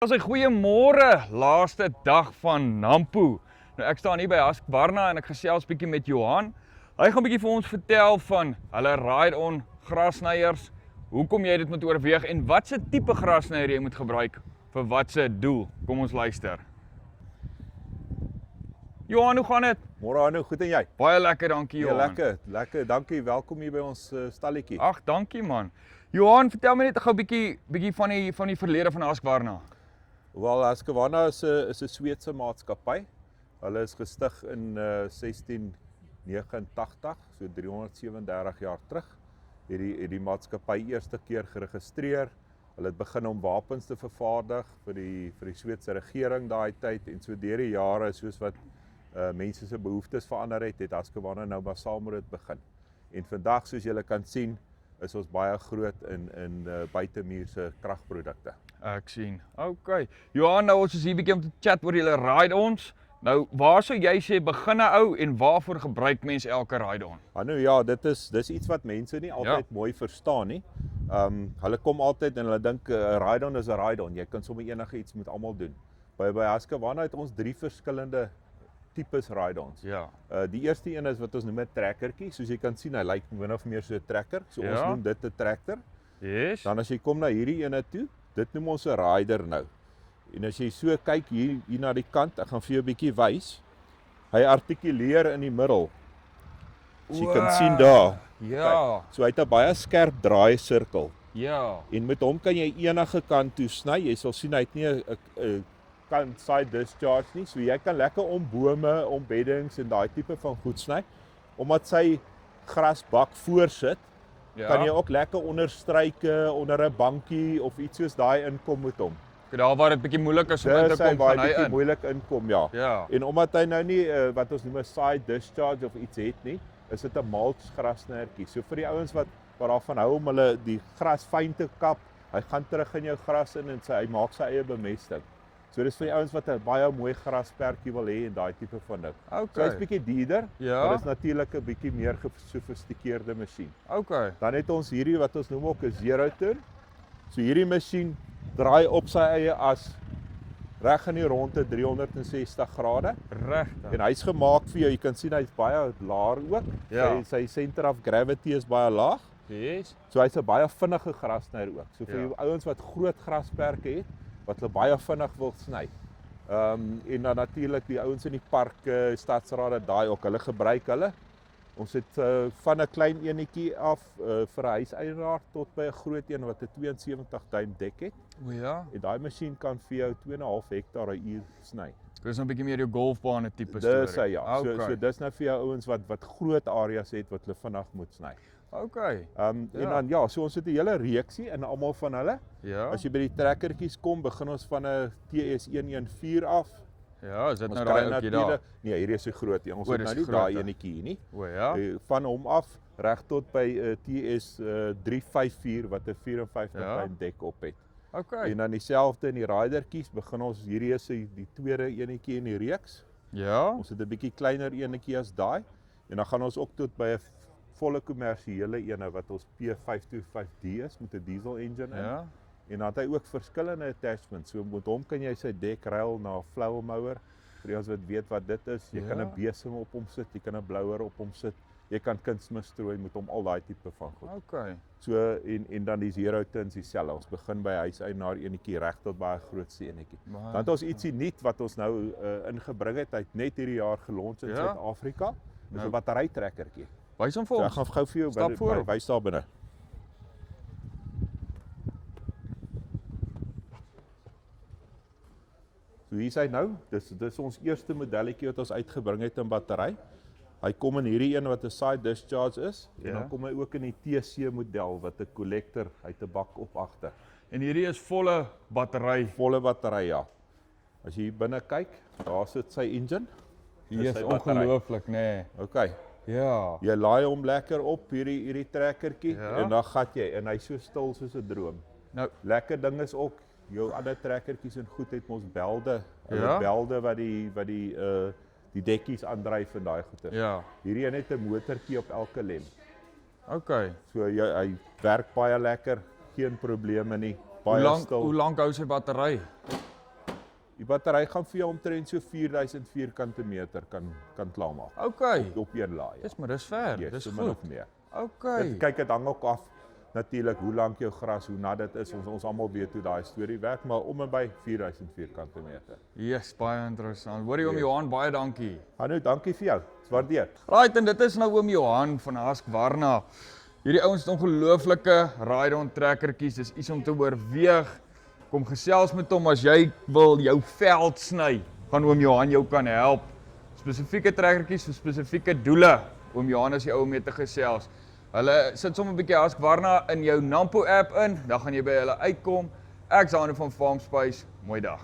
Dit is 'n goeiemôre, laaste dag van Nampo. Nou ek staan hier by Husqvarna en ek gesels bietjie met Johan. Hy gaan bietjie vir ons vertel van hulle ride-on grasnyers, hoekom jy dit moet oorweeg en watse tipe grasnyer jy moet gebruik vir watse doel. Kom ons luister. Johan, hoe gaan dit? Môre Arno, goed en jy? Baie lekker, dankie Ja, Johan. lekker, dankie. Welkom hier by ons stalletjie. Ag, dankie man. Johan, vertel my net gou bietjie van die verlede van Husqvarna. Wel, Husqvarna is 'n Sweedse maatskappy. Hulle is gestig in 1689, so 337 jaar terug. Het die maatskappy eerste keer geregistreer. Hulle het begin om wapens te vervaardig vir die Sweedse regering daai tyd en so deur die jare soos wat mense se behoeftes verander het Husqvarna nou maar saam met dit begin. En vandag soos julle kan sien, is ons baie groot in buitemuurse kragprodukte. Ek sien. OK. Johan, nou ons is hier bietjie om te chat oor julle ride-ons. Nou, waar sou jy sê begin 'n ou en waarvoor gebruik mense elke ride-on? Nou ja, dis iets wat mense nie altyd mooi verstaan nie. Hulle kom altyd en hulle dink 'n ride-on is 'n ride-on. Jy kan sommer enige iets met almal doen. By Husqvarna het ons 3 verskillende tipes ride-ons. Ja. Die eerste een is wat ons noem 'n trekkertjie. Soos jy kan sien, hy lyk min of meer so 'n trekker. So ons noem dit 'n tractor. Yes. Dan as jy kom na hierdie ene toe, dit noem ons 'n rider nou. En as jy so kyk hier na die kant, ek gaan vir jou 'n bietjie wys. Hy artikuleer in die middel. As jy kan sien daar. Ja. Kijk, so hy het 'n baie skerp draai sirkel. Ja. En met hom kan jy enige kant toe sny. Jy sal sien hy het nie 'n kant side discharge nie. So jy kan lekker om bome, om beddings en daai tipe van goed sny. Omdat sy grasbak voorsit, Ja. kan jy ook lekker onder struike, onder 'n bankie of iets soos daai inkom met hom. Daar waar dit bietjie moeilik is om in te kom, baie gaan hy bietjie in. moeilik inkom, ja. Ja. En omdat hy nou nie wat ons noem 'n side discharge of iets het nie, is dit 'n mulch grasnyertjie. So vir die ouens wat daarvan hou om hulle die gras fyn te kap, hy gaan terug in jou gras in en hy maak sy eie bemesting. So dis vir die ouens wat 'n baie mooi grasperkie wil hê en daai tipe van ding. OK. So hy's bietjie duurder, Ja. maar dis natuurlik 'n bietjie meer gesofistikeerde masjien. OK. Dan het ons hierdie wat ons noem ook 'n zero turn. So hierdie masjien draai op sy eie as reg in die ronde 360 grade. Regtig. En hy's gemaak vir jou, jy kan sien hy's baie laag ook. Ja. Sy center of gravity is baie laag. Yes. So hy's 'n baie vinnige grasnyer ook. So vir Ja. jou ouens wat groot grasperke het wat hulle baie vinnig wil sny. En dan natuurlik die ouens in die parke, stadsrade, daai ook, hulle gebruik hulle. Ons het van 'n klein enetjie af vir 'n huiseienaar tot by 'n groot een wat 'n 72 duim dek het. O ja. En daai masjien kan vir jou 2,5 hektaar 'n uur sny. Dis nou 'n bietjie meer jou golfbane tipe Dis storie. hy, ja. OK. So dis nou vir jou ouens wat groot areas het wat hulle vinnig moet sny. OK. En dan ja, so ons het 'n hele reeksie in almal van hulle. Ja. As jy by die trekkertjies kom, begin ons van 'n TS 114 af. Ja, is dit Ons nou kry daai ouetjie daar? Nee, hierdie is so groot een. Ons O, het dis nou nie groot, daai hè? enetjie hier nie. O ja. Van hom af reg tot by TS 354 wat 'n 54 Ja. duim dek op het. OK. En dan dieselfde in die ridertjies, begin ons hierdie is die tweede enetjie in die reeks. Ja. Ons het 'n bietjie kleiner enetjie as daai en dan gaan ons ook tot by 'n volle kommersiële ene wat ons P525D is met 'n diesel engine in. Ja. En dan het hy ook verskillende attachments. So met hom kan jy sy dek ruil na 'n flower mower. Vir ons wat weet wat dit is, jy kan 'n besem op hom sit, jy kan 'n blouer op hom sit. Jy kan kunsmis strooi met hom, al daai tipe van goed. OK. So en dan die zero turns dieselfde. Ons begin by huiseienaar enetjie reg tot by 'n grootste enetjie. Dan het ons ietsie nuut wat ons nou ingebring het. Hy het net hierdie jaar gelons in Ja. Suid-Afrika. Dis Nou. 'n batterytrekkertjie. Wys hom vir So ek ons. gaan gou vir jou Stap voor. wys daar binne. So hier is hy nou. Dis ons eerste modelletjie wat ons uitgebring het in battery. Hy kom in hierdie een wat 'n side discharge is en Ja. dan kom hy ook in die TC model wat 'n collector uit 'n bak op agter. En hierdie is volle battery. Volle battery, ja. As jy hier binne kyk, daar sit sy engine. Hier Dis is sy battery. ongelooflik, nê. Nee. OK. Ja. Jy laai hom lekker op hierdie trekkertjie Ja. en dan gat jy en hy's so stil soos 'n droom. Nou, Lekker ding is ook jou ander trekkertjies en goed het mos belde. Hulle Ja. belde wat die dekkies aandryf en daai goeie. ja. Hierdie een het 'n motortjie op elke lem. OK. So hy werk baie lekker, geen probleme nie. Baie Hoe stil. lank hou sy battery? Die battery gaan vir jou omtrent so 4000 vierkante meter kan klaarmaak Okay. op een laai. Dis maar dis ver. Yes, Dis so min goed. of meer. Okay. Kyk, dit hang ook af natuurlik hoe lank jou gras, hoe nat dit is. Ons almal weet hoe daai storie werk, maar om en by 4000 vierkante meter. Yes, baie interessant. Hoorie oom Yes. Johan, baie dankie. Hanu, dankie vir jou. Dis waardeer. Right, en dit is nou oom Johan van Husqvarna. Hierdie ouens het ongelooflike ride-on trekkertjies. Dis iets om te oorweeg. Kom gesels met hom as jy wil jou veld sny. Gaan oom Johan jou kan help. Spesifieke trekkertjies vir spesifieke doele. Oom Johan is die ou om mee te gesels. Hulle sit sommer 'n bietjie Husqvarna in jou Nampo app in, dan gaan jy by hulle uitkom. Ek's Hanu van Farm Space. Mooi dag.